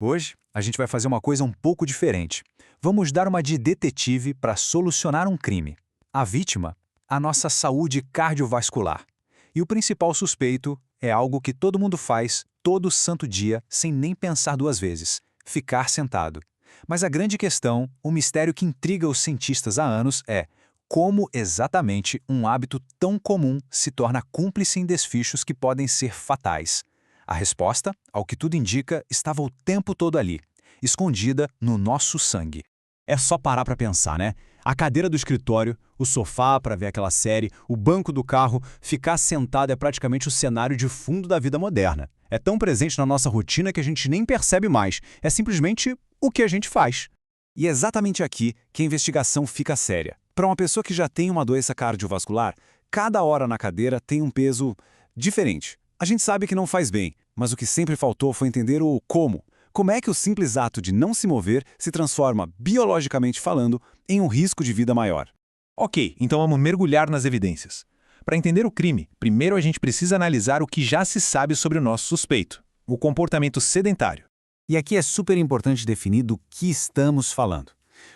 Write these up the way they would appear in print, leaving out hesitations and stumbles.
Hoje, a gente vai fazer uma coisa um pouco diferente. Vamos dar uma de detetive para solucionar um crime. A vítima, a nossa saúde cardiovascular. E o principal suspeito é algo que todo mundo faz todo santo dia sem nem pensar duas vezes: ficar sentado. Mas a grande questão, o mistério que intriga os cientistas há anos é como exatamente um hábito tão comum se torna cúmplice em desfechos que podem ser fatais. A resposta, ao que tudo indica, estava o tempo todo ali, escondida no nosso sangue. É só parar pra pensar, né? A cadeira do escritório, o sofá para ver aquela série, o banco do carro, ficar sentado é praticamente o cenário de fundo da vida moderna. É tão presente na nossa rotina que a gente nem percebe mais. É simplesmente o que a gente faz. E é exatamente aqui que a investigação fica séria. Para uma pessoa que já tem uma doença cardiovascular, cada hora na cadeira tem um peso diferente. A gente sabe que não faz bem, mas o que sempre faltou foi entender o como. Como é que o simples ato de não se mover se transforma, biologicamente falando, em um risco de vida maior? Ok, então vamos mergulhar nas evidências. Para entender o crime, primeiro a gente precisa analisar o que já se sabe sobre o nosso suspeito, o comportamento sedentário. E aqui é super importante definir do que estamos falando.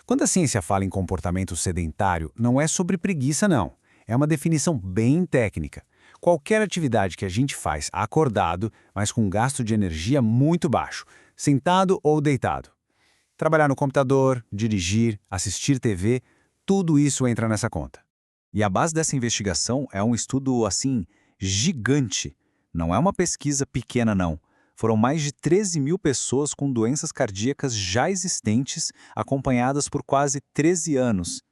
Quando a ciência fala em comportamento sedentário, não é sobre preguiça, não. É uma definição bem técnica. Qualquer atividade que a gente faz acordado, mas com um gasto de energia muito baixo, sentado ou deitado. Trabalhar no computador, dirigir, assistir TV, tudo isso entra nessa conta. E a base dessa investigação é um estudo, assim, gigante. Não é uma pesquisa pequena, não. Foram mais de 13 mil pessoas com doenças cardíacas já existentes, acompanhadas por quase 13 anos.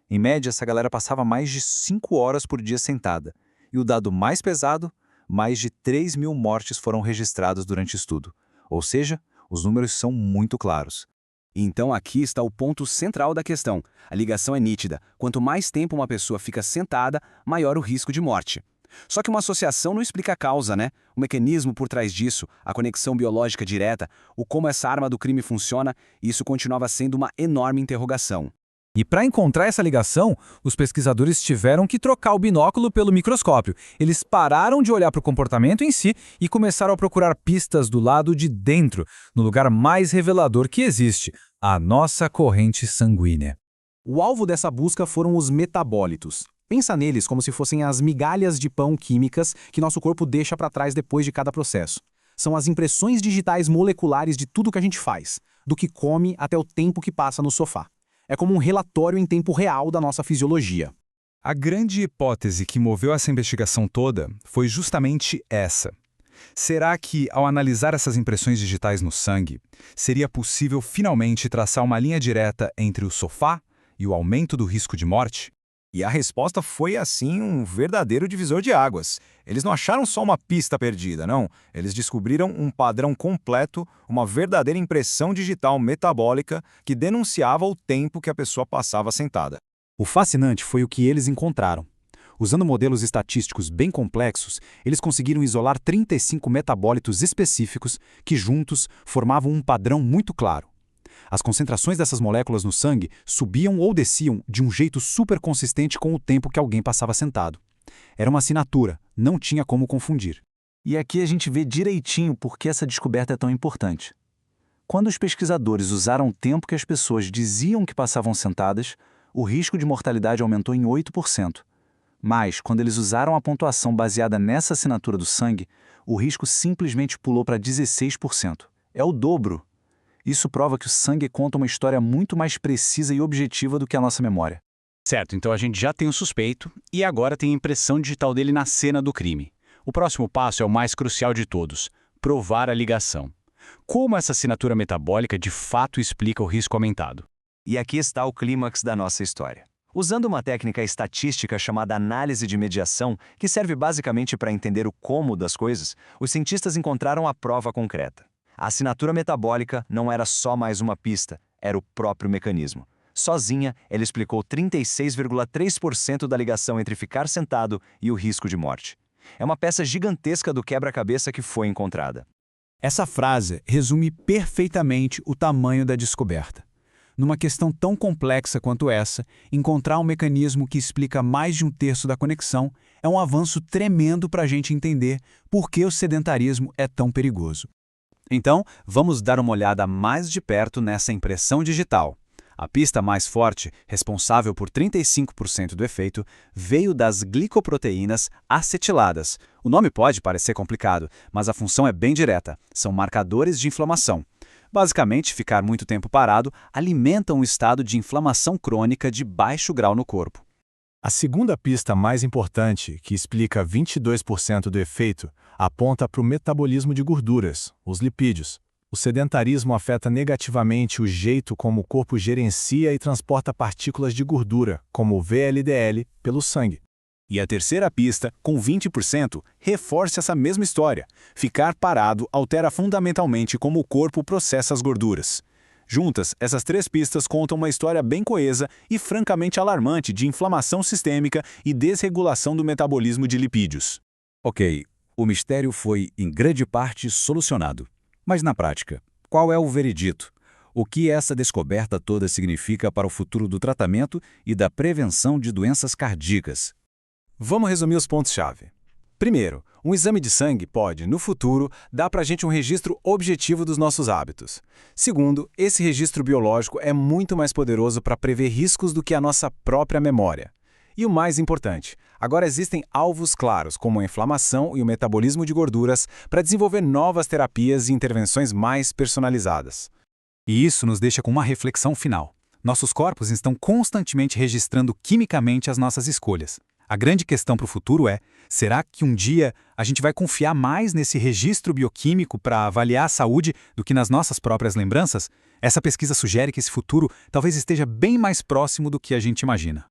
Em média, essa galera passava mais de 5 horas por dia sentada. E o dado mais pesado, mais de 3 mil mortes foram registradas durante o estudo. Ou seja, os números são muito claros. Então aqui está o ponto central da questão. A ligação é nítida. Quanto mais tempo uma pessoa fica sentada, maior o risco de morte. Só que uma associação não explica a causa, né? O mecanismo por trás disso, a conexão biológica direta, o como essa arma do crime funciona, isso continuava sendo uma enorme interrogação. E para encontrar essa ligação, os pesquisadores tiveram que trocar o binóculo pelo microscópio. Eles pararam de olhar para o comportamento em si e começaram a procurar pistas do lado de dentro, no lugar mais revelador que existe, a nossa corrente sanguínea. O alvo dessa busca foram os metabólitos. Pensa neles como se fossem as migalhas de pão químicas que nosso corpo deixa para trás depois de cada processo. São as impressões digitais moleculares de tudo que a gente faz, do que come até o tempo que passa no sofá. É como um relatório em tempo real da nossa fisiologia. A grande hipótese que moveu essa investigação toda foi justamente essa. Será que, ao analisar essas impressões digitais no sangue, seria possível finalmente traçar uma linha direta entre o sofá e o aumento do risco de morte? E a resposta foi, assim, um verdadeiro divisor de águas. Eles não acharam só uma pista perdida, não. Eles descobriram um padrão completo, uma verdadeira impressão digital metabólica que denunciava o tempo que a pessoa passava sentada. O fascinante foi o que eles encontraram. Usando modelos estatísticos bem complexos, eles conseguiram isolar 35 metabólitos específicos que, juntos, formavam um padrão muito claro. As concentrações dessas moléculas no sangue subiam ou desciam de um jeito super consistente com o tempo que alguém passava sentado. Era uma assinatura, não tinha como confundir. E aqui a gente vê direitinho por que essa descoberta é tão importante. Quando os pesquisadores usaram o tempo que as pessoas diziam que passavam sentadas, o risco de mortalidade aumentou em 8%. Mas, quando eles usaram a pontuação baseada nessa assinatura do sangue, o risco simplesmente pulou para 16%. É o dobro. Isso prova que o sangue conta uma história muito mais precisa e objetiva do que a nossa memória. Certo, então a gente já tem o suspeito e agora tem a impressão digital dele na cena do crime. O próximo passo é o mais crucial de todos: provar a ligação. Como essa assinatura metabólica de fato explica o risco aumentado? E aqui está o clímax da nossa história. Usando uma técnica estatística chamada análise de mediação, que serve basicamente para entender o como das coisas, os cientistas encontraram a prova concreta. A assinatura metabólica não era só mais uma pista, era o próprio mecanismo. Sozinha, ela explicou 36,3% da ligação entre ficar sentado e o risco de morte. É uma peça gigantesca do quebra-cabeça que foi encontrada. Essa frase resume perfeitamente o tamanho da descoberta. Numa questão tão complexa quanto essa, encontrar um mecanismo que explica mais de um terço da conexão é um avanço tremendo para a gente entender por que o sedentarismo é tão perigoso. Então, vamos dar uma olhada mais de perto nessa impressão digital. A pista mais forte, responsável por 35% do efeito, veio das glicoproteínas acetiladas. O nome pode parecer complicado, mas a função é bem direta. São marcadores de inflamação. Basicamente, ficar muito tempo parado alimenta um estado de inflamação crônica de baixo grau no corpo. A segunda pista mais importante, que explica 22% do efeito, aponta para o metabolismo de gorduras, os lipídios. O sedentarismo afeta negativamente o jeito como o corpo gerencia e transporta partículas de gordura, como o VLDL, pelo sangue. E a terceira pista, com 20%, reforça essa mesma história. Ficar parado altera fundamentalmente como o corpo processa as gorduras. Juntas, essas três pistas contam uma história bem coesa e francamente alarmante de inflamação sistêmica e desregulação do metabolismo de lipídios. Ok, o mistério foi, em grande parte, solucionado. Mas na prática, qual é o veredito? O que essa descoberta toda significa para o futuro do tratamento e da prevenção de doenças cardíacas? Vamos resumir os pontos-chave. Primeiro, um exame de sangue pode, no futuro, dar para a gente um registro objetivo dos nossos hábitos. Segundo, esse registro biológico é muito mais poderoso para prever riscos do que a nossa própria memória. E o mais importante, agora existem alvos claros, como a inflamação e o metabolismo de gorduras, para desenvolver novas terapias e intervenções mais personalizadas. E isso nos deixa com uma reflexão final. Nossos corpos estão constantemente registrando quimicamente as nossas escolhas. A grande questão para o futuro é, será que um dia a gente vai confiar mais nesse registro bioquímico para avaliar a saúde do que nas nossas próprias lembranças? Essa pesquisa sugere que esse futuro talvez esteja bem mais próximo do que a gente imagina.